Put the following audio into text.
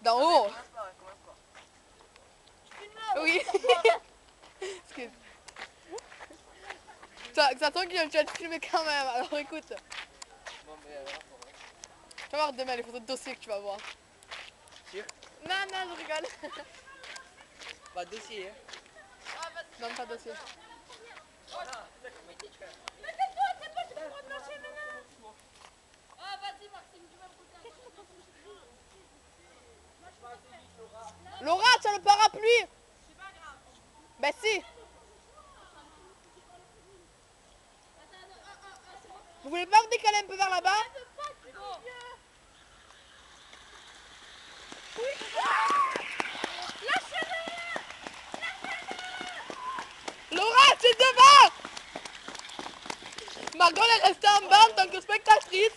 D'en haut. Oui. Excuse. Ça tombe qu'il tu vas te filmer quand même, alors écoute. Tu vas voir demain les photos de dossier que tu vas voir. Sûr? Non, non, je rigole. Pas de dossier, hein? Non, pas de dossier. Laura, tu as le parapluie. Ben si. Vous voulez pas vous décaler un peu vers là-bas? Laura, c'est devant. Margot est restée en bas en tant que spectatrice.